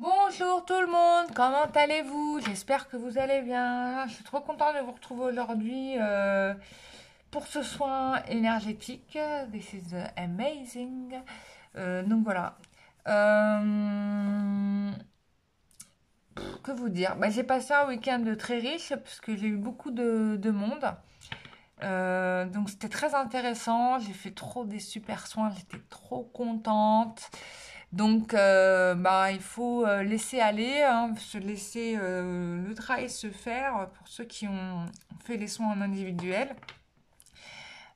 Bonjour tout le monde, comment allez-vous? J'espère que vous allez bien. Je suis trop contente de vous retrouver aujourd'hui pour ce soin énergétique. This is amazing. Donc voilà. Euh, que vous dire? Bah, j'ai passé un week-end très riche parce que j'ai eu beaucoup de monde. Donc c'était très intéressant. J'ai fait trop des super soins. J'étais trop contente. Donc, bah, il faut laisser aller, hein, se laisser le travail se faire pour ceux qui ont fait les soins en individuel.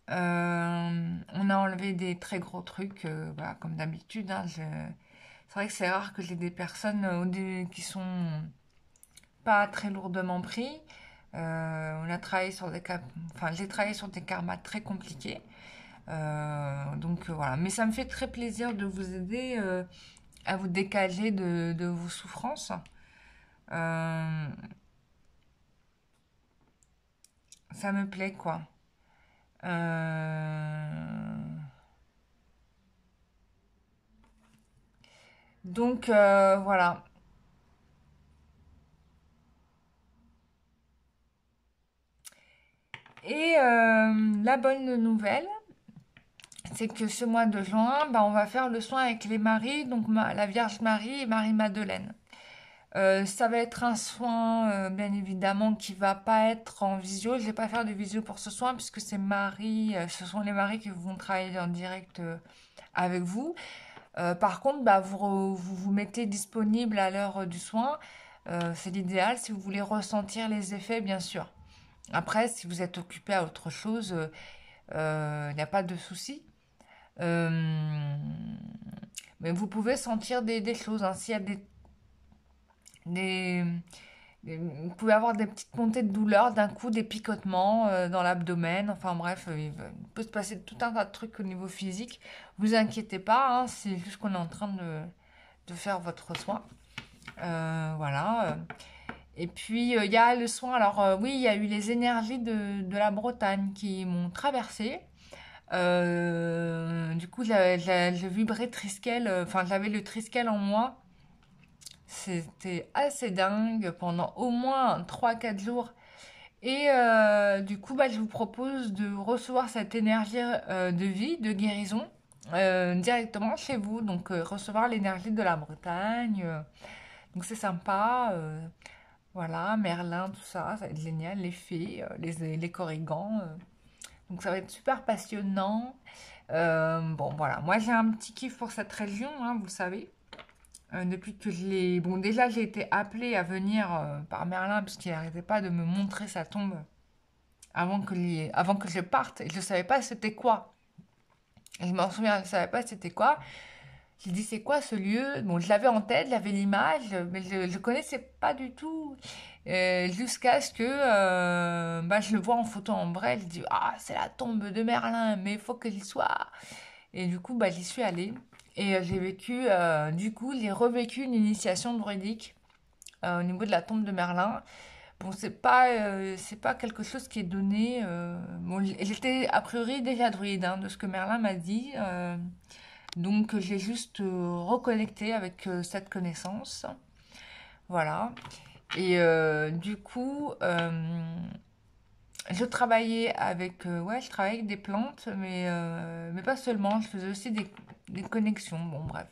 On a enlevé des très gros trucs, voilà, comme d'habitude, hein, c'est vrai que c'est rare que j'ai des personnes qui sont pas très lourdement pris. On a travaillé sur enfin, j'ai travaillé sur des karmas très compliqués. Donc voilà, mais ça me fait très plaisir de vous aider à vous décaler de vos souffrances. Euh, Ça me plaît, quoi. Euh, donc voilà. Et la bonne nouvelle, c'est que ce mois de juin, bah, on va faire le soin avec les maris, donc la Vierge Marie et Marie-Madeleine. Ça va être un soin, bien évidemment, qui va pas être en visio. Je vais pas faire de visio pour ce soin puisque ce sont les maris qui vont travailler en direct avec vous. Par contre, bah, vous mettez disponible à l'heure du soin. C'est l'idéal si vous voulez ressentir les effets, bien sûr. Après, si vous êtes occupé à autre chose, il n'y a pas de souci. Euh, mais vous pouvez sentir des choses, hein. S'il y a des, vous pouvez avoir des petites montées de douleur, d'un coup des picotements dans l'abdomen, enfin bref, il peut se passer tout un tas de trucs au niveau physique. Vous inquiétez pas, hein, c'est juste qu'on est en train de faire votre soin. Voilà. Et puis il y a le soin, alors oui, il y a eu les énergies de la Bretagne qui m'ont traversée. Du coup, je vibrais Triskel, enfin j'avais le Triskel en moi. C'était assez dingue pendant au moins 3 4 jours. Et du coup, bah, je vous propose de recevoir cette énergie de vie, de guérison, directement chez vous. Donc, recevoir l'énergie de la Bretagne. Donc, c'est sympa. Voilà, Merlin, tout ça, ça va être génial. Les fées, les corrigans. Donc, ça va être super passionnant. Bon, voilà. Moi, j'ai un petit kiff pour cette région, hein, vous le savez. Depuis que je l'ai... Bon, déjà, j'ai été appelée à venir par Merlin parce qu'il n'arrêtait pas de me montrer sa tombe avant que je parte. Et je ne savais pas c'était quoi. Et je m'en souviens, je ne savais pas c'était quoi. J'ai dit, c'est quoi ce lieu? Bon, je l'avais en tête, j'avais l'image, mais je ne connaissais pas du tout. Jusqu'à ce que bah, je le vois en photo en vrai. Je dis, ah, c'est la tombe de Merlin, mais il faut que j'y sois. Et du coup, bah, j'y suis allée. Et du coup, j'ai revécu une initiation druidique au niveau de la tombe de Merlin. Bon, c'est pas quelque chose qui est donné. Bon, j'étais a priori déjà druide, hein, de ce que Merlin m'a dit. Donc, j'ai juste reconnecté avec cette connaissance. Voilà. Et du coup, je travaillais avec des plantes, mais pas seulement. Je faisais aussi des connexions. Bon, bref.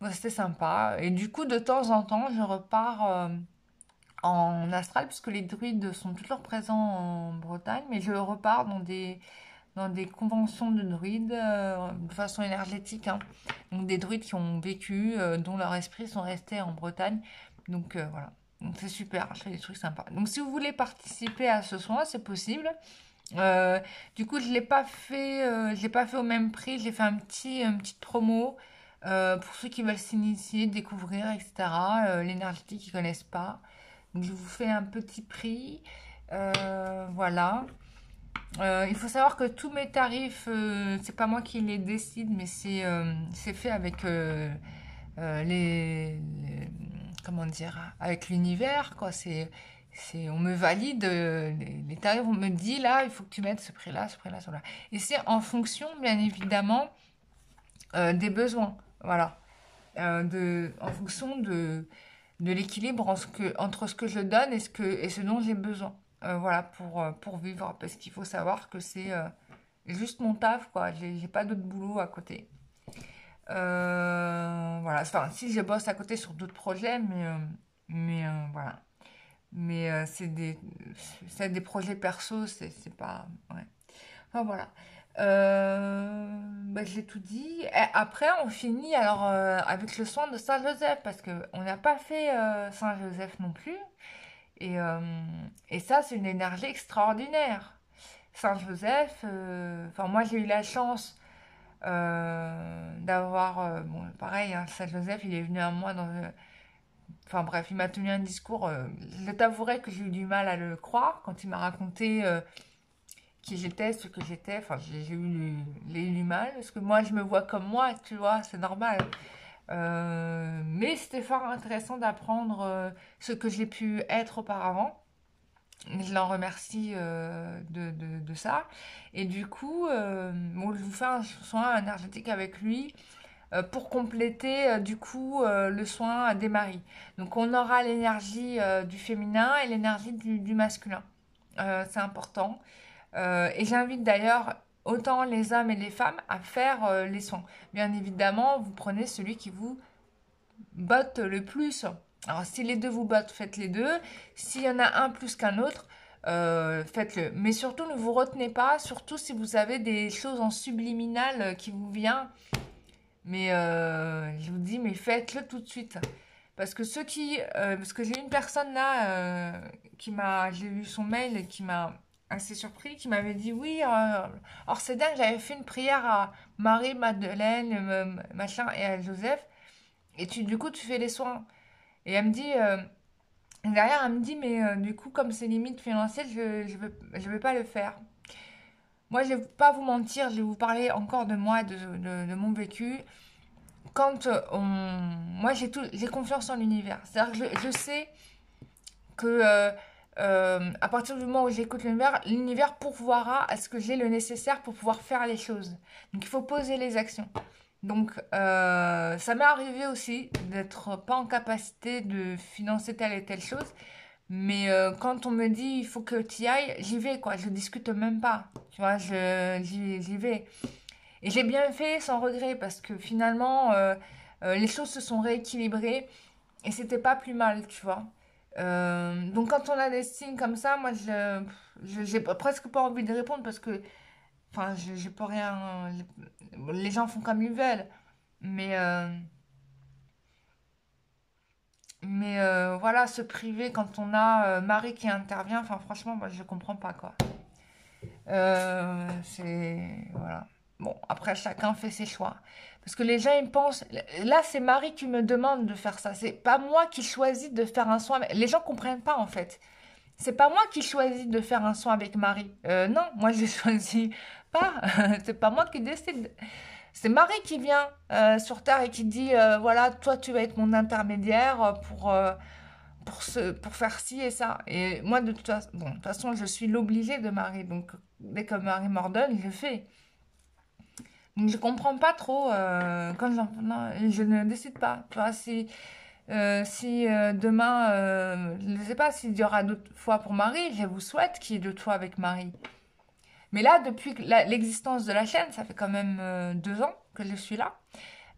Bon, c'était sympa. Et du coup, de temps en temps, je repars en astral, puisque les druides sont toujours présents en Bretagne, mais je repars dans des conventions de druides de façon énergétique, hein. Donc des druides qui ont vécu, dont leurs esprits sont restés en Bretagne. Donc voilà. Donc c'est super, je fais des trucs sympas. Donc si vous voulez participer à ce soin, c'est possible. Euh, du coup, je l'ai pas fait au même prix. J'ai fait une petite promo pour ceux qui veulent s'initier, découvrir, etc. L'énergétique, qui connaissent pas. Donc, je vous fais un petit prix. Voilà. Il faut savoir que tous mes tarifs, c'est pas moi qui les décide, mais c'est fait avec comment dire, avec l'univers, quoi. On me valide les tarifs, on me dit là, il faut que tu mettes ce prix-là, ce prix-là, ce prix-là. Et c'est en fonction, bien évidemment, des besoins. Voilà. En fonction de l'équilibre entre ce que je donne et ce dont j'ai besoin. Voilà, pour vivre. Parce qu'il faut savoir que c'est juste mon taf, quoi. J'ai pas d'autre boulot à côté. Voilà. Enfin, si je bosse à côté sur d'autres projets, mais voilà. Mais c'est des projets perso, c'est pas. Ouais. Enfin, voilà. Bah, j'ai tout dit. Et après, on finit alors avec le soin de Saint-Joseph, parce que on n'a pas fait Saint-Joseph non plus. Et, euh, et ça, c'est une énergie extraordinaire. Saint-Joseph, enfin, moi, j'ai eu la chance d'avoir. Bon, pareil, hein, Saint-Joseph, il est venu à moi enfin, bref, il m'a tenu un discours. Je t'avouerai que j'ai eu du mal à le croire quand il m'a raconté qui j'étais, ce que j'étais. Enfin, j'ai eu du mal, parce que moi, je me vois comme moi, tu vois, c'est normal. Mais c'était fort intéressant d'apprendre ce que j'ai pu être auparavant. Je l'en remercie de ça. Et du coup, bon, je vous fais un soin énergétique avec lui pour compléter du coup le soin des maris. Donc on aura l'énergie du féminin et l'énergie du masculin. C'est important. Et j'invite d'ailleurs autant les hommes et les femmes à faire les soins. Bien évidemment, vous prenez celui qui vous botte le plus. Alors si les deux vous bottent, faites les deux. S'il y en a un plus qu'un autre, faites-le. Mais surtout, ne vous retenez pas, surtout si vous avez des choses en subliminal qui vous viennent. Mais je vous dis, mais faites-le tout de suite. Parce que parce que j'ai une personne là j'ai vu son mail et qui m'a assez surpris, qui m'avait dit oui, alors c'est dingue, j'avais fait une prière à Marie, Madeleine, machin, et à Joseph, et du coup, tu fais les soins. Et elle me dit, derrière, elle me dit, mais du coup, comme c'est limite financière, je veux pas le faire. Moi, je vais pas vous mentir, je vais vous parler encore de moi, de mon vécu. Moi, j'ai confiance en l'univers. C'est-à-dire que je sais que à partir du moment où j'écoute l'univers pourvoira à ce que j'ai le nécessaire pour pouvoir faire les choses. Donc, il faut poser les actions. Donc, ça m'est arrivé aussi d'être pas en capacité de financer telle et telle chose. Mais quand on me dit il faut que tu y ailles, j'y vais, quoi. Je discute même pas. Tu vois, j'y vais. Et j'ai bien fait sans regret parce que finalement, les choses se sont rééquilibrées et c'était pas plus mal, tu vois. Donc quand on a des signes comme ça, moi, j'ai presque pas envie de répondre parce que, enfin, je peux rien. Les gens font comme ils veulent. Mais, voilà, se priver quand on a Marie qui intervient, enfin, franchement, moi, je comprends pas, quoi. Voilà. Bon, après, chacun fait ses choix. Parce que les gens, ils pensent. Là, c'est Marie qui me demande de faire ça. C'est pas moi qui choisis de faire un soin. Les gens comprennent pas, en fait. C'est pas moi qui choisis de faire un soin avec Marie. Non, moi, je choisis pas. C'est pas moi qui décide. C'est Marie qui vient sur Terre et qui dit voilà, toi, tu vas être mon intermédiaire pour faire ci et ça. Et moi, de toute façon, je suis l'obligée de Marie. Donc, dès que Marie m'ordonne, je fais. Donc, je comprends pas trop non, je ne décide pas. Tu vois, si demain, je ne sais pas s'il y aura d'autres fois pour Marie, je vous souhaite qu'il y ait d'autres fois avec Marie. Mais là, depuis l'existence de la chaîne, ça fait quand même 2 ans que je suis là.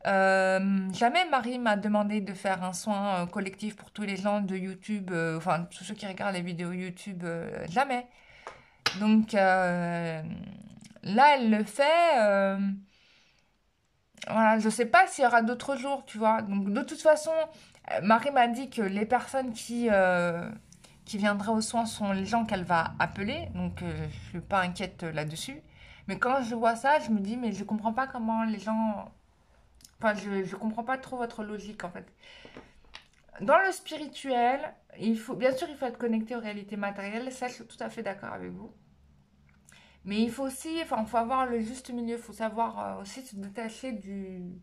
Jamais Marie m'a demandé de faire un soin collectif pour tous les gens de YouTube, enfin tous ceux qui regardent les vidéos YouTube, jamais. Donc là, elle le fait. Voilà, je sais pas s'il y aura d'autres jours, tu vois. Donc de toute façon, Marie m'a dit que les personnes qui viendraient aux soins sont les gens qu'elle va appeler. Donc je suis pas inquiète là-dessus. Mais quand je vois ça, je me dis, mais je comprends pas comment les gens. Enfin, je comprends pas trop votre logique en fait. Dans le spirituel, bien sûr, il faut être connecté aux réalités matérielles. Ça, je suis tout à fait d'accord avec vous. Mais il faut aussi, enfin, faut avoir le juste milieu. Il faut savoir aussi se détacher du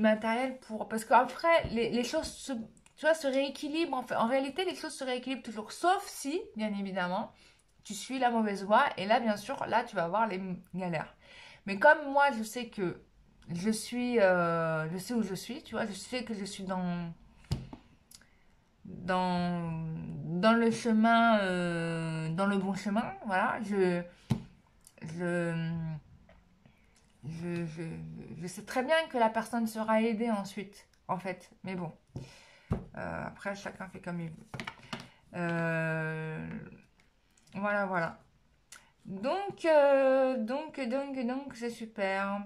matériel parce qu'après, les choses tu vois, se rééquilibrent. En réalité, les choses se rééquilibrent toujours. Sauf si, bien évidemment, tu suis la mauvaise voie. Et là, bien sûr, là, tu vas avoir les galères. Mais comme moi, je sais que je sais où je suis, tu vois, je sais que je suis dans le chemin, dans le bon chemin, voilà, je, je, je sais très bien que la personne sera aidée ensuite, en fait. Mais bon, après, chacun fait comme il veut. Euh, voilà, voilà. Donc, c'est super.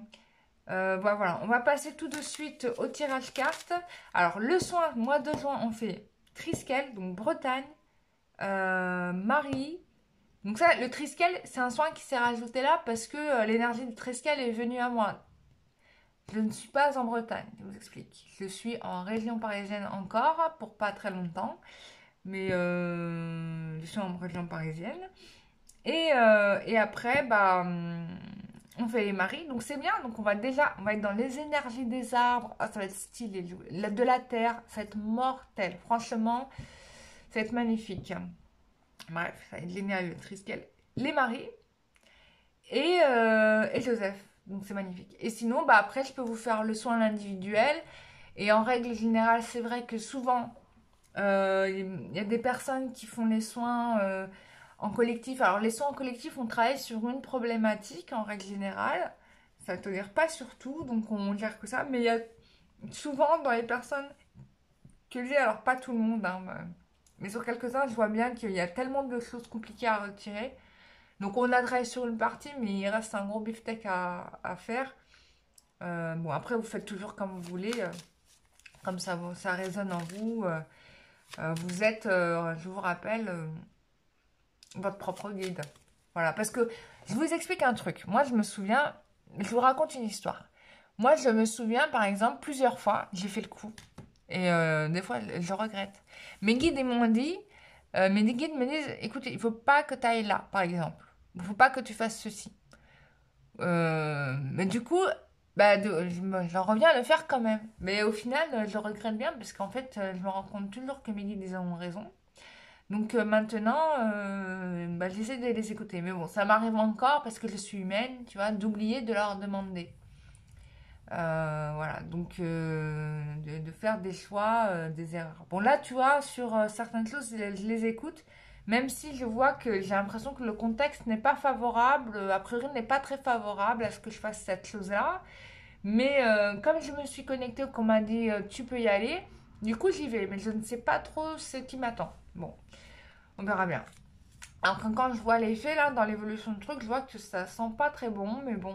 Voilà, on va passer tout de suite au tirage carte. Alors, le soin, mois de juin, on fait Triskel, donc Bretagne, Marie. Donc ça, le Triskel, c'est un soin qui s'est rajouté là parce que l'énergie du Triskel est venue à moi. Je ne suis pas en Bretagne, je vous explique. Je suis en région parisienne encore, pour pas très longtemps, mais je suis en région parisienne. Et après, on fait les maris, donc c'est bien. Donc on va être dans les énergies des arbres. Ah, ça va être stylé. De la terre, ça va être mortel. Franchement, ça va être magnifique. Bref, ça va être génial, le Triskel. Les maris et Joseph. Donc c'est magnifique. Et sinon, après, je peux vous faire le soin individuel. Et en règle générale, c'est vrai que souvent, il y a des personnes qui font les soins en collectif. Alors, les soins en collectif, on travaille sur une problématique en règle générale. Ça ne veut dire pas sur tout, donc on gère que ça. Mais il y a souvent dans les personnes que j'ai, alors pas tout le monde, hein, mais sur quelques-uns, je vois bien qu'il y a tellement de choses compliquées à retirer. Donc, on a travaillé sur une partie, mais il reste un gros beefsteak à faire. Bon, après, vous faites toujours comme vous voulez, comme ça résonne en vous. Vous êtes, je vous rappelle, votre propre guide. Voilà, parce que je vous explique un truc. Moi, je me souviens, je vous raconte une histoire. Moi, je me souviens, par exemple, plusieurs fois, j'ai fait le coup. Et des fois, je regrette. Mes guides ils m'ont dit, mes guides me disent, écoute, il ne faut pas que tu ailles là, par exemple. Il ne faut pas que tu fasses ceci. Mais du coup, j'en reviens à le faire quand même. Mais au final, je regrette bien parce qu'en fait, je me rends compte toujours que mes guides ils ont raison. Donc maintenant, j'essaie de les écouter. Mais bon, ça m'arrive encore parce que je suis humaine, tu vois, d'oublier de leur demander. Voilà, donc de faire des choix, des erreurs. Bon, là, tu vois, sur certaines choses, je les écoute, même si je vois que j'ai l'impression que le contexte n'est pas favorable, a priori n'est pas très favorable à ce que je fasse cette chose-là. Mais comme je me suis connectée, qu'on m'a dit tu peux y aller, du coup j'y vais, mais je ne sais pas trop ce qui m'attend. Bon, on verra bien. Alors quand je vois les faits là, dans l'évolution du truc, je vois que ça sent pas très bon, mais bon,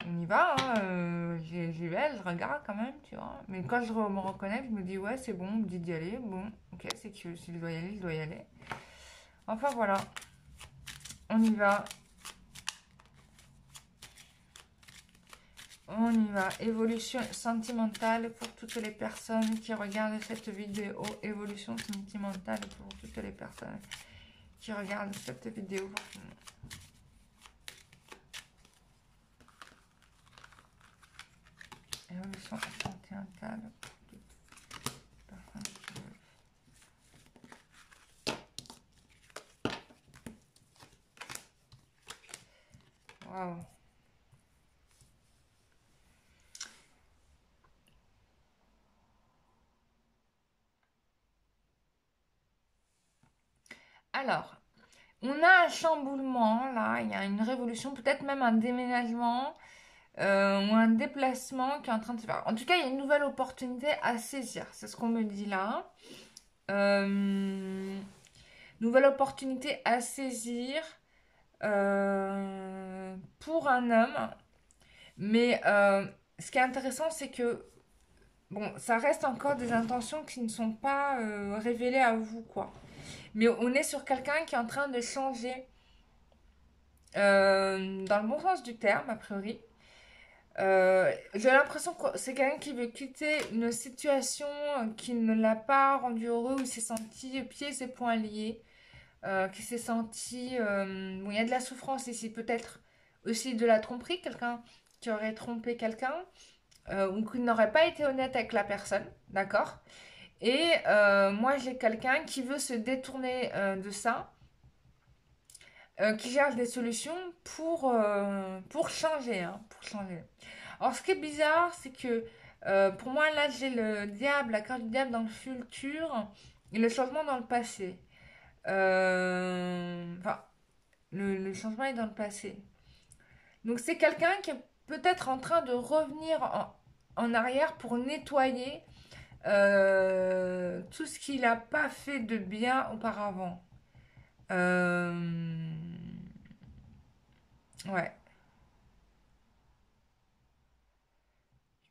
on y va, hein, j'y vais, je regarde quand même, tu vois. Mais quand me reconnais, je me dis ouais, c'est bon, on me dit d'y aller, bon, ok, c'est que si je dois y aller, je dois y aller. Enfin voilà, on y va. On y va. Évolution sentimentale pour toutes les personnes qui regardent cette vidéo. Évolution sentimentale pour toutes les personnes qui regardent cette vidéo. Évolution sentimentale pour toutes les personnes qui veulent. Waouh. Alors, on a un chamboulement là, il y a une révolution, peut-être même un déménagement ou un déplacement qui est en train de se faire. En tout cas, il y a une nouvelle opportunité à saisir, c'est ce qu'on me dit là. Euh, Nouvelle opportunité à saisir pour un homme. Mais ce qui est intéressant, c'est que bon, ça reste encore des intentions qui ne sont pas révélées à vous, quoi. Mais on est sur quelqu'un qui est en train de changer dans le bon sens du terme, a priori. J'ai l'impression que c'est quelqu'un qui veut quitter une situation qui ne l'a pas rendu heureux, où il s'est senti pieds et poings liés, qui s'est senti... bon, il y a de la souffrance ici, peut-être aussi de la tromperie, quelqu'un qui aurait trompé quelqu'un, ou qui n'aurait pas été honnête avec la personne, d'accord? Et moi, j'ai quelqu'un qui veut se détourner de ça, qui cherche des solutions pour changer, hein, pour changer. Alors, ce qui est bizarre, c'est que pour moi, là, j'ai le diable, la carte du diable dans le futur et le changement dans le passé. Enfin, le changement est dans le passé. Donc, c'est quelqu'un qui est peut-être en train de revenir en arrière pour nettoyer tout ce qu'il n'a pas fait de bien auparavant. Euh, ouais.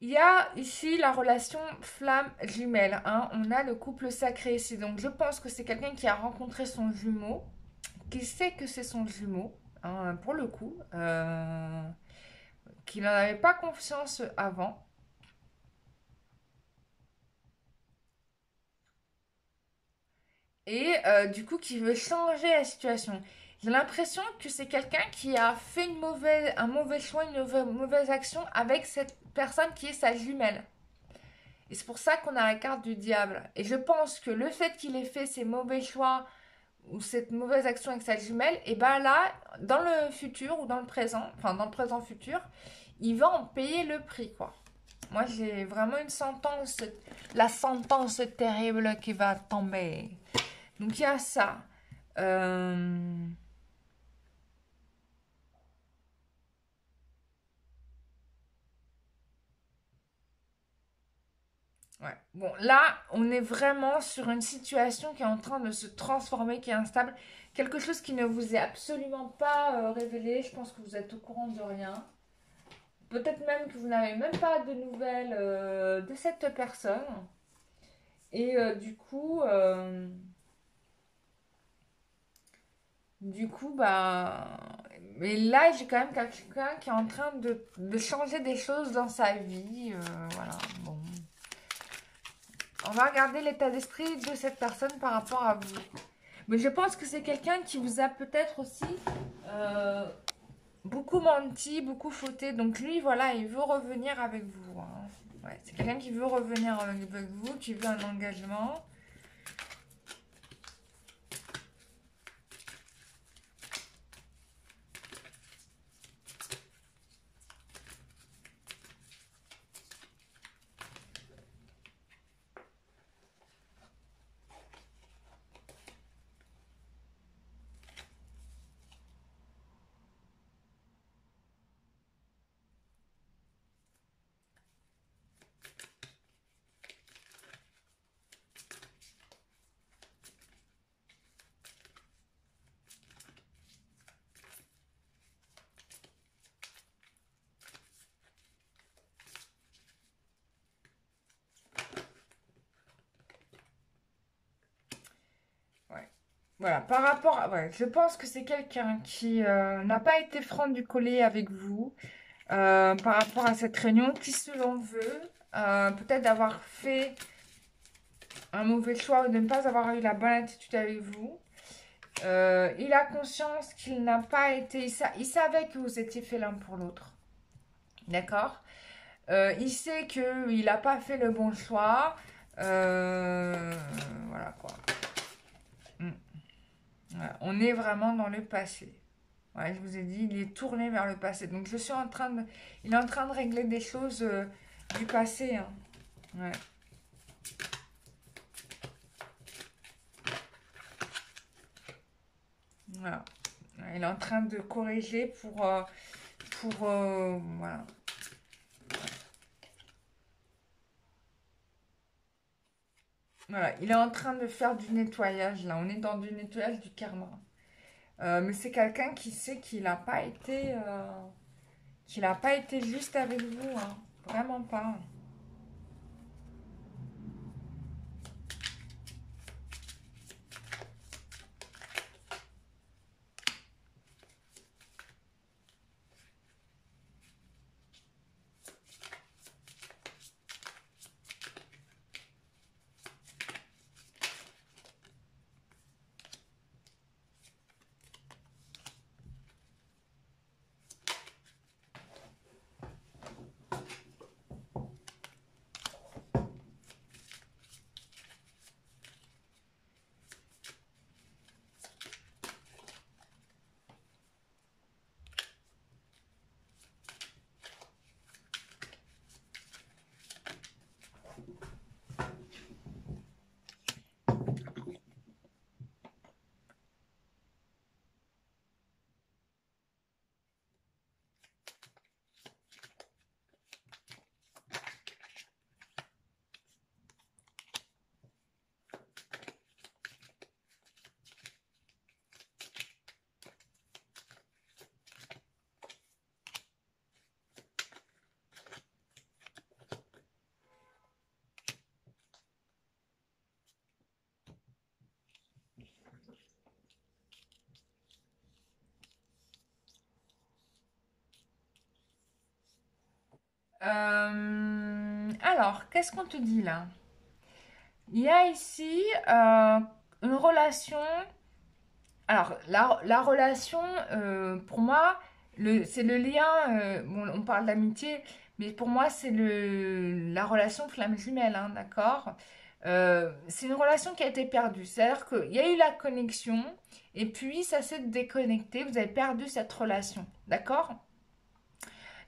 Il y a ici la relation flamme jumelle, hein. On a le couple sacré ici. Donc je pense que c'est quelqu'un qui a rencontré son jumeau, qui sait que c'est son jumeau, hein, pour le coup, qui n'en avait pas confiance avant. Et du coup qui veut changer la situation. J'ai l'impression que c'est quelqu'un qui a fait un mauvais choix, mauvaise action avec cette personne qui est sa jumelle. Et c'est pour ça qu'on a la carte du diable. Et je pense que le fait qu'il ait fait ces mauvais choix ou cette mauvaise action avec sa jumelle, et ben là, dans le futur ou dans le présent, enfin dans le présent futur, il va en payer le prix, quoi. Moi, j'ai vraiment une sentence, la sentence terrible qui va tomber. Donc il y a ça. Euh, Ouais. Bon, là, on est vraiment sur une situation qui est en train de se transformer, qui est instable. Quelque chose qui ne vous est absolument pas révélé. Je pense que vous êtes au courant de rien. Peut-être même que vous n'avez même pas de nouvelles de cette personne. Et bah. Mais là, j'ai quand même quelqu'un qui est en train de changer des choses dans sa vie. Voilà, bon. On va regarder l'état d'esprit de cette personne par rapport à vous. Mais je pense que c'est quelqu'un qui vous a peut-être aussi euh, beaucoup menti, beaucoup fauté. Donc lui, voilà, il veut revenir avec vous, hein. Ouais, c'est quelqu'un qui veut revenir avec vous, qui veut un engagement. Ouais. Voilà, par rapport à... Ouais, je pense que c'est quelqu'un qui n'a pas été franc du collier avec vous par rapport à cette réunion, qui selon veut, peut-être d'avoir fait un mauvais choix ou de ne pas avoir eu la bonne attitude avec vous. Il a conscience qu'il n'a pas été... Il savait que vous étiez fait l'un pour l'autre. D'accord. Il sait qu'il n'a pas fait le bon choix. Voilà quoi. Mm. Voilà. On est vraiment dans le passé. Ouais, je vous ai dit, il est tourné vers le passé. Donc je suis en train de... Il est en train de régler des choses du passé, hein. Ouais. Voilà. Il est en train de corriger voilà. Voilà, il est en train de faire du nettoyage là. On est dans du nettoyage du karma. Mais c'est quelqu'un qui sait qu'il n'a pas été juste avec vous, hein. Vraiment pas. Alors, qu'est-ce qu'on te dit là? Il y a ici une relation. Alors, la relation, pour moi, c'est le lien. Bon, on parle d'amitié, mais pour moi, c'est la relation flamme jumelle, hein, d'accord? C'est une relation qui a été perdue. C'est-à-dire qu'il y a eu la connexion, et puis ça s'est déconnecté. Vous avez perdu cette relation, d'accord?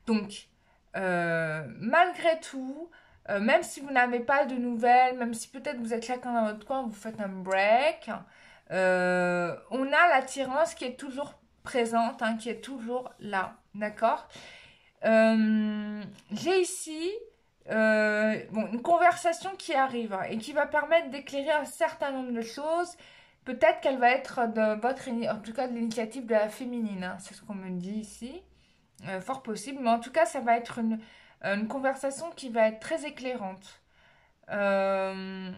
Donc, malgré tout, même si vous n'avez pas de nouvelles, même si peut-être vous êtes chacun dans votre coin, vous faites un break, on a l'attirance qui est toujours présente, hein, qui est toujours là, d'accord? J'ai ici bon, une conversation qui arrive, hein, et qui va permettre d'éclairer un certain nombre de choses. Peut-être qu'elle va être de votre, en tout cas de l'initiative de la féminine, hein, c'est ce qu'on me dit ici. Fort possible, mais en tout cas, ça va être une conversation qui va être très éclairante. Euh,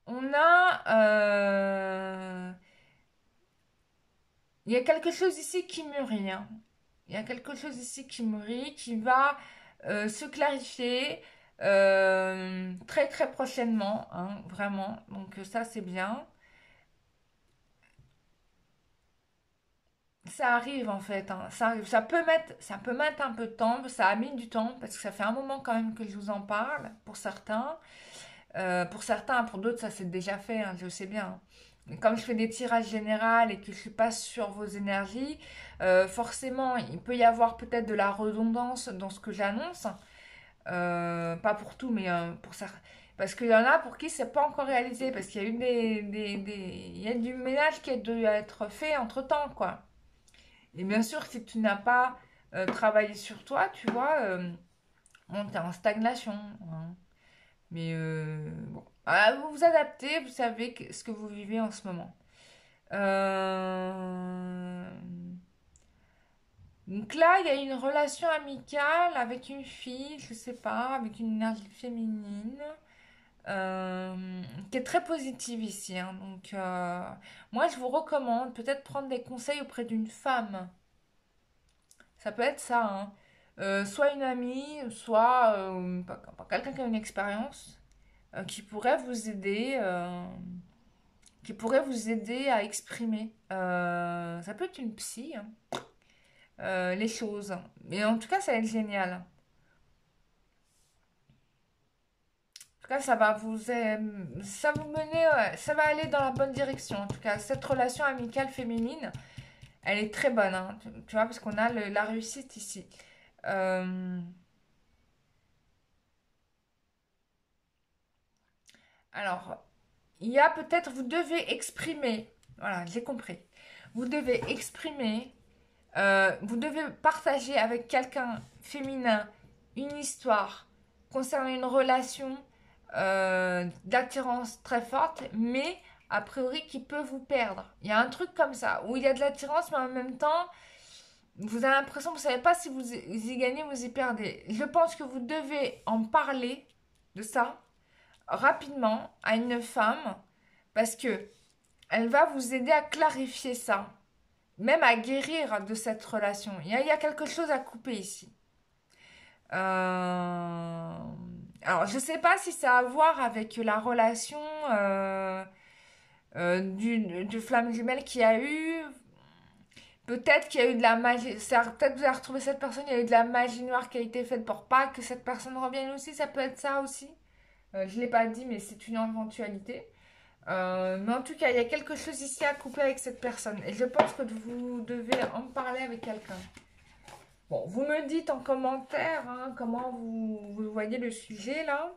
on a... il y a quelque chose ici qui mûrit, hein. Il y a quelque chose ici qui mûrit, qui va se clarifier très très prochainement, hein, vraiment. Donc ça, c'est bien. Ça arrive en fait, hein. Ça arrive. Ça peut mettre un peu de temps, ça a mis du temps parce que ça fait un moment quand même que je vous en parle pour certains. Pour certains, pour d'autres, ça s'est déjà fait, hein, je sais bien. Mais comme je fais des tirages généraux et que je suis pas sur vos énergies, forcément, il peut y avoir peut-être de la redondance dans ce que j'annonce. Pas pour tout, mais pour ça. Parce qu'il y en a pour qui c'est pas encore réalisé, parce qu'il y a eu il y a du ménage qui a dû être fait entre-temps, quoi. Et bien sûr, si tu n'as pas travaillé sur toi, tu vois, bon, t'es en stagnation, hein. Mais bon. Ah, vous vous adaptez, vous savez ce que vous vivez en ce moment. Euh, Donc là, il y a une relation amicale avec une fille, je sais pas, avec une énergie féminine, qui est très positive ici, hein. Donc, moi, je vous recommande peut-être prendre des conseils auprès d'une femme. Ça peut être ça, hein. Soit une amie, soit pas quelqu'un qui a une expérience, qui pourrait vous aider. Qui pourrait vous aider à exprimer. Ça peut être une psy, hein, les choses. Mais en tout cas, ça va être génial. En tout cas, ça vous mener, ça va aller dans la bonne direction. En tout cas, cette relation amicale féminine, elle est très bonne, hein, tu vois, parce qu'on a la réussite ici. Euh, alors, il y a peut-être, vous devez exprimer. Voilà, j'ai compris. Vous devez exprimer. Vous devez partager avec quelqu'un féminin une histoire concernant une relation d'attirance très forte, mais a priori qui peut vous perdre. Il y a un truc comme ça, où il y a de l'attirance, mais en même temps, vous avez l'impression que vous ne savez pas si vous y gagnez ou vous y perdez. Je pense que vous devez en parler de ça rapidement à une femme, parce que elle va vous aider à clarifier ça, même à guérir de cette relation. Il y a quelque chose à couper ici. Alors, je ne sais pas si ça a à voir avec la relation du flamme jumelle qu'il y a eu. Peut-être qu'il y a eu de la magie. Peut-être que vous avez retrouvé cette personne, il y a eu de la magie noire qui a été faite pour pas que cette personne revienne aussi. Ça peut être ça aussi. Je ne l'ai pas dit, mais c'est une éventualité. Mais en tout cas, il y a quelque chose ici à couper avec cette personne. Et je pense que vous devez en parler avec quelqu'un. Bon, vous me dites en commentaire, hein, comment vous voyez le sujet là.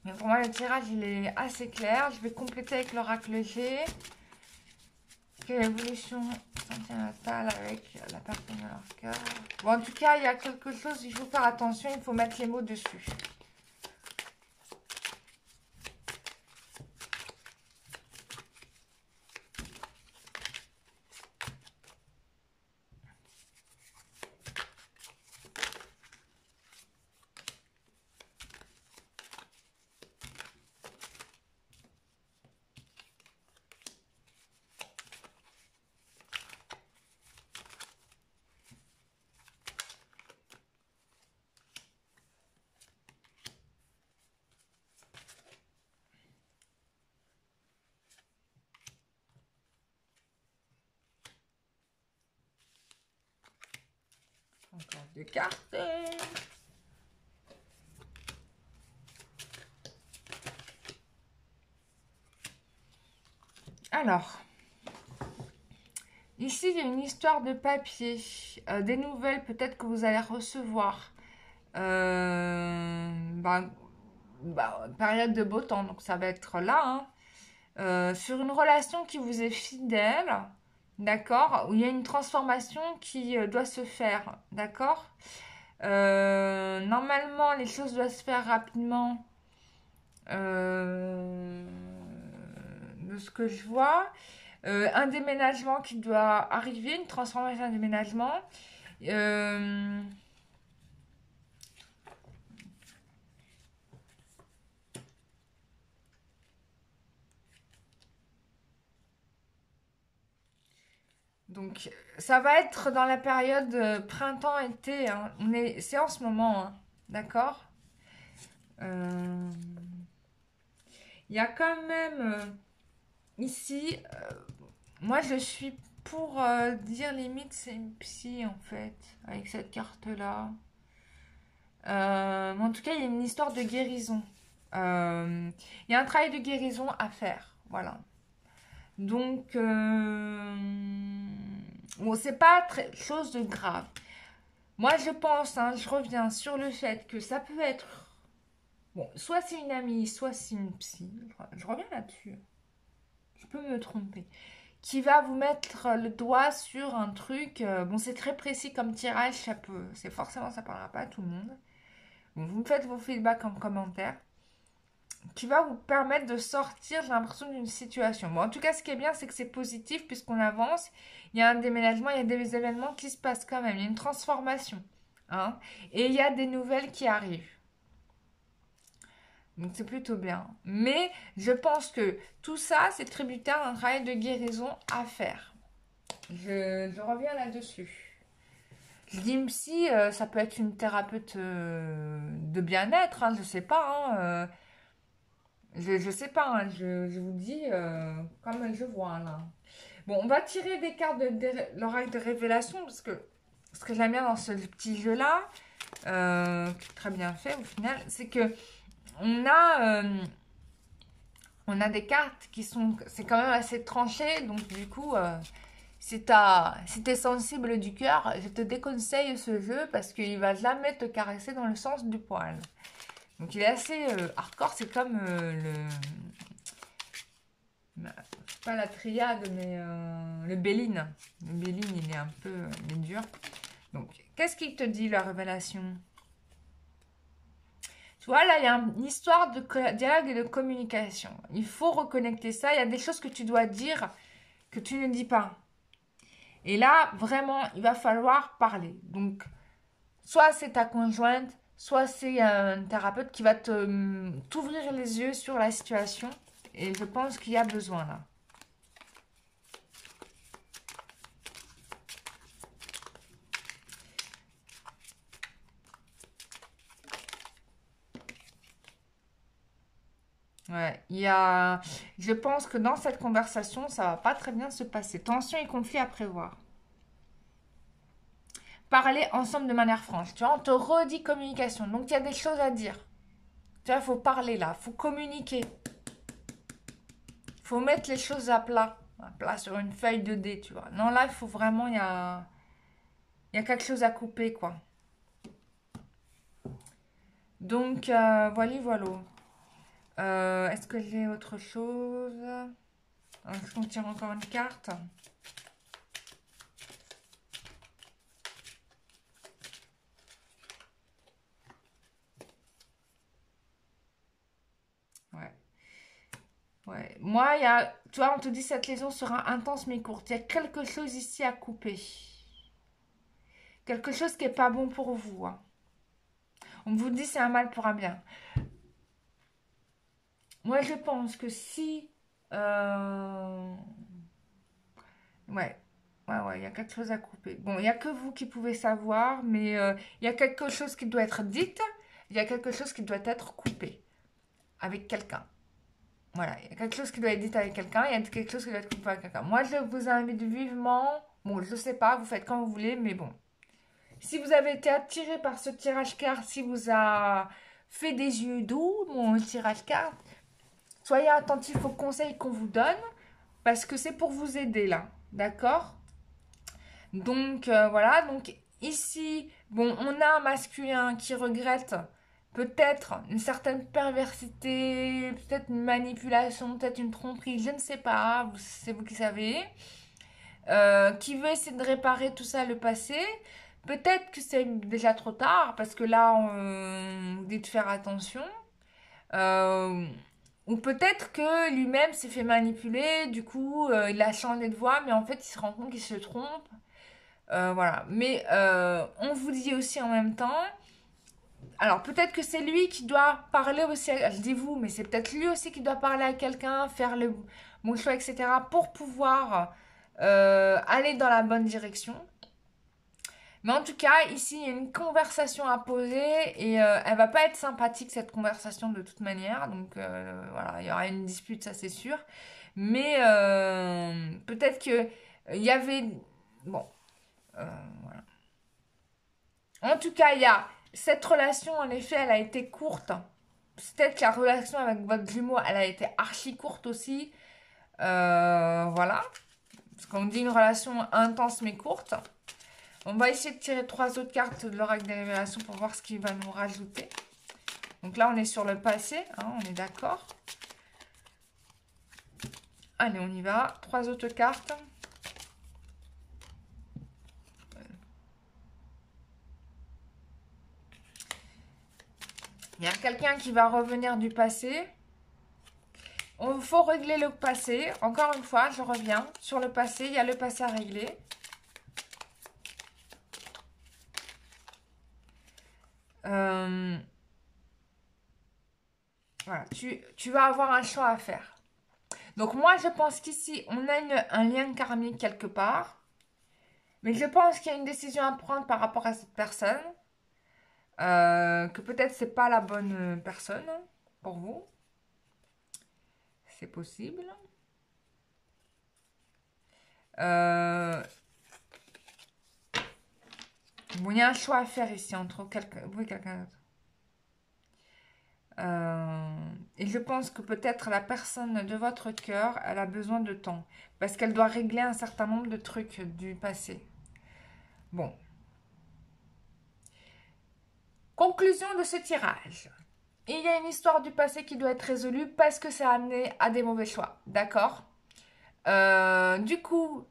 Mais pour moi, le tirage il est assez clair. Je vais compléter avec l'oracle G. Quelle évolution sentimentale avec la personne de leur cœur. Bon, en tout cas, il y a quelque chose, il faut faire attention, il faut mettre les mots dessus. Encore des cartes. Alors, ici, il y a une histoire de papier. Des nouvelles peut-être que vous allez recevoir. Bah, période de beau temps, donc ça va être là. Hein. Sur une relation qui vous est fidèle, d'accord, où il y a une transformation qui doit se faire, d'accord. Normalement, les choses doivent se faire rapidement, de ce que je vois. Un déménagement qui doit arriver, une transformation, un déménagement. Euh, Donc, ça va être dans la période printemps-été. Hein. C'est en ce moment, hein. D'accord. Euh, Il y a quand même ici, moi je suis pour dire limite c'est une psy en fait, avec cette carte-là. Mais en tout cas, il y a une histoire de guérison. Il y a un travail de guérison à faire. Voilà. Donc, bon, c'est pas chose de grave. Moi, je pense, hein, je reviens sur le fait que ça peut être, bon, soit c'est une amie, soit c'est une psy. Je reviens là-dessus. Je peux me tromper. Qui va vous mettre le doigt sur un truc. Bon, c'est très précis comme tirage, ça peut. C'est forcément, ça parlera pas à tout le monde. Bon, vous me faites vos feedbacks en commentaire. Qui va vous permettre de sortir, j'ai l'impression, d'une situation. Bon, en tout cas, ce qui est bien, c'est que c'est positif puisqu'on avance. Il y a un déménagement, il y a des événements qui se passent quand même. Il y a une transformation. Hein, et il y a des nouvelles qui arrivent. Donc c'est plutôt bien. Mais je pense que tout ça, c'est tributaire d'un travail de guérison à faire. Je reviens là-dessus. Je dis psy, ça peut être une thérapeute de bien-être, hein, je sais pas. Hein, je sais pas, hein, je vous dis comme je vois là. Bon, on va tirer des cartes de l'oracle de révélation parce que ce que j'aime bien dans ce petit jeu-là, très bien fait au final, c'est que on a des cartes qui sont, c'est quand même assez tranché, donc du coup, si t'es sensible du cœur, je te déconseille ce jeu parce qu'il va jamais te caresser dans le sens du poil. Donc il est assez hardcore, c'est comme pas la triade, mais le Béline. Le Béline, il est un peu il est dur. Donc, qu'est-ce qu'il te dit la révélation? Tu vois, là, il y a une histoire de dialogue et de communication. Il faut reconnecter ça. Il y a des choses que tu dois dire que tu ne dis pas. Et là, vraiment, il va falloir parler. Donc, soit c'est ta conjointe, soit c'est un thérapeute qui va t'ouvrir les yeux sur la situation. Et je pense qu'il y a besoin là. Ouais, je pense que dans cette conversation, ça va pas très bien se passer. Tension et conflit à prévoir. Parler ensemble de manière franche. Tu vois, on te redit communication. Donc, il y a des choses à dire. Tu vois, il faut parler là. Il faut communiquer. Il faut mettre les choses à plat. À plat sur une feuille de dé, tu vois. Non, là, il faut vraiment, il y a quelque chose à couper, quoi. Donc, voilà, voilà. Est-ce que j'ai autre chose? Est-ce qu'on tire encore une carte? Ouais. Ouais. Moi, tu vois, on te dit cette liaison sera intense mais courte. Il y a quelque chose ici à couper. Quelque chose qui n'est pas bon pour vous. Hein. On vous dit c'est un mal pour un bien. Moi, je pense que si... Ouais. Ouais, il y a quelque chose à couper. Bon, il n'y a que vous qui pouvez savoir, mais il y a quelque chose qui doit être dit. Il y a quelque chose qui doit être coupé avec quelqu'un. Voilà, il y a quelque chose qui doit être dit avec quelqu'un, il y a quelque chose qui doit être coupé avec quelqu'un. Moi, je vous invite vivement, bon, je sais pas, vous faites quand vous voulez, mais bon, Si vous avez été attiré par ce tirage carte, si vous a fait des yeux doux, mon tirage carte, soyez attentif aux conseils qu'on vous donne parce que c'est pour vous aider là, d'accord? Donc voilà, donc ici, bon, on a un masculin qui regrette peut-être une certaine perversité, peut-être une manipulation, peut-être une tromperie, je ne sais pas, c'est vous qui savez, qui veut essayer de réparer tout ça, le passé. Peut-être que c'est déjà trop tard, parce que là, on vous dit de faire attention. Euh, ou peut-être que lui-même s'est fait manipuler, du coup, il a changé de voix, mais en fait, il se rend compte qu'il se trompe. Voilà. Mais on vous dit aussi en même temps, alors peut-être que c'est lui qui doit parler aussi, je dis vous, mais c'est peut-être lui aussi qui doit parler à quelqu'un, faire le bon choix, etc. pour pouvoir aller dans la bonne direction. Mais en tout cas, ici, il y a une conversation à poser et elle va pas être sympathique, cette conversation, de toute manière. Donc voilà, il y aura une dispute, ça c'est sûr. Mais peut-être que il y avait... Bon, euh, voilà. En tout cas, il y a cette relation, en effet, elle a été courte. Peut-être que la relation avec votre jumeau, elle a été archi courte aussi. Voilà. Parce qu'on dit une relation intense mais courte. On va essayer de tirer 3 autres cartes de l'oracle des révélations pour voir ce qu'il va nous rajouter. Donc là, on est sur le passé, hein, on est d'accord. Allez, on y va. 3 autres cartes. Il y a quelqu'un qui va revenir du passé. Il faut régler le passé. Encore une fois, je reviens. Sur le passé, il y a le passé à régler. Voilà, tu vas avoir un choix à faire. Donc moi, je pense qu'ici, on a un lien karmique quelque part. Mais je pense qu'il y a une décision à prendre par rapport à cette personne. Que peut-être c'est pas la bonne personne pour vous. C'est possible. Euh, bon, il y a un choix à faire ici entre vous et quelqu'un d'autre. Et je pense que peut-être la personne de votre cœur, elle a besoin de temps. Parce qu'elle doit régler un certain nombre de trucs du passé. Bon. Conclusion de ce tirage. Il y a une histoire du passé qui doit être résolue parce que ça a amené à des mauvais choix. D'accord. Du coup,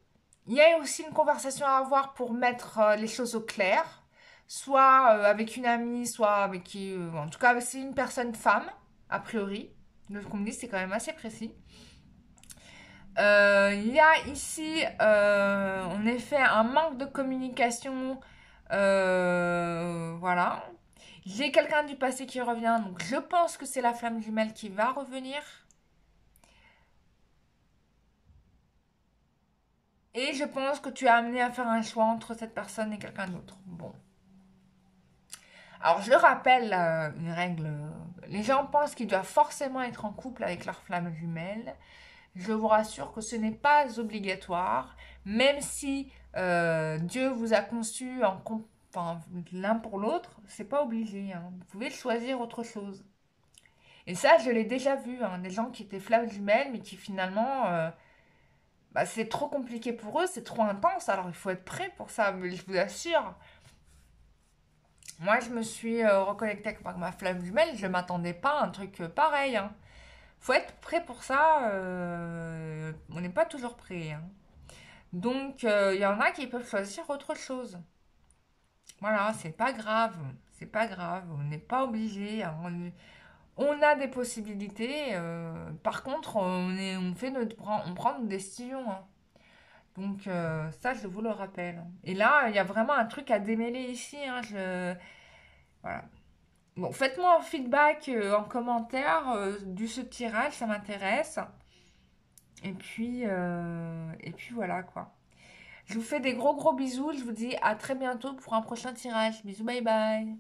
il y a aussi une conversation à avoir pour mettre les choses au clair. Soit avec une amie, soit avec qui... en tout cas, c'est une personne femme, a priori. De ce qu'on me dit, c'est quand même assez précis. Il y a ici, en effet, un manque de communication. Voilà. J'ai quelqu'un du passé qui revient, donc je pense que c'est la flamme jumelle qui va revenir. Et je pense que tu es amené à faire un choix entre cette personne et quelqu'un d'autre. Bon. Alors, je rappelle une règle. Les gens pensent qu'ils doivent forcément être en couple avec leur flamme jumelle. Je vous rassure que ce n'est pas obligatoire, même si Dieu vous a conçu enfin, l'un pour l'autre, c'est pas obligé, hein. Vous pouvez choisir autre chose. Et ça, je l'ai déjà vu, hein, des gens qui étaient flammes jumelles, mais qui finalement, bah, c'est trop compliqué pour eux, c'est trop intense, alors il faut être prêt pour ça, mais je vous assure. Moi, je me suis reconnectée avec ma flamme jumelle, je ne m'attendais pas à un truc pareil, hein. Faut être prêt pour ça, on n'est pas toujours prêt, hein. Donc, il y en a qui peuvent choisir autre chose. Voilà, c'est pas grave, c'est pas grave, on n'est pas obligé, hein. On a des possibilités. Par contre, on prend nos décisions, hein. Donc, ça, je vous le rappelle. Et là, il y a vraiment un truc à démêler ici, hein. Voilà. Bon, faites-moi un feedback en commentaire du ce tirage, ça m'intéresse. Et puis voilà quoi. Je vous fais des gros gros bisous. Je vous dis à très bientôt pour un prochain tirage. Bisous, bye bye.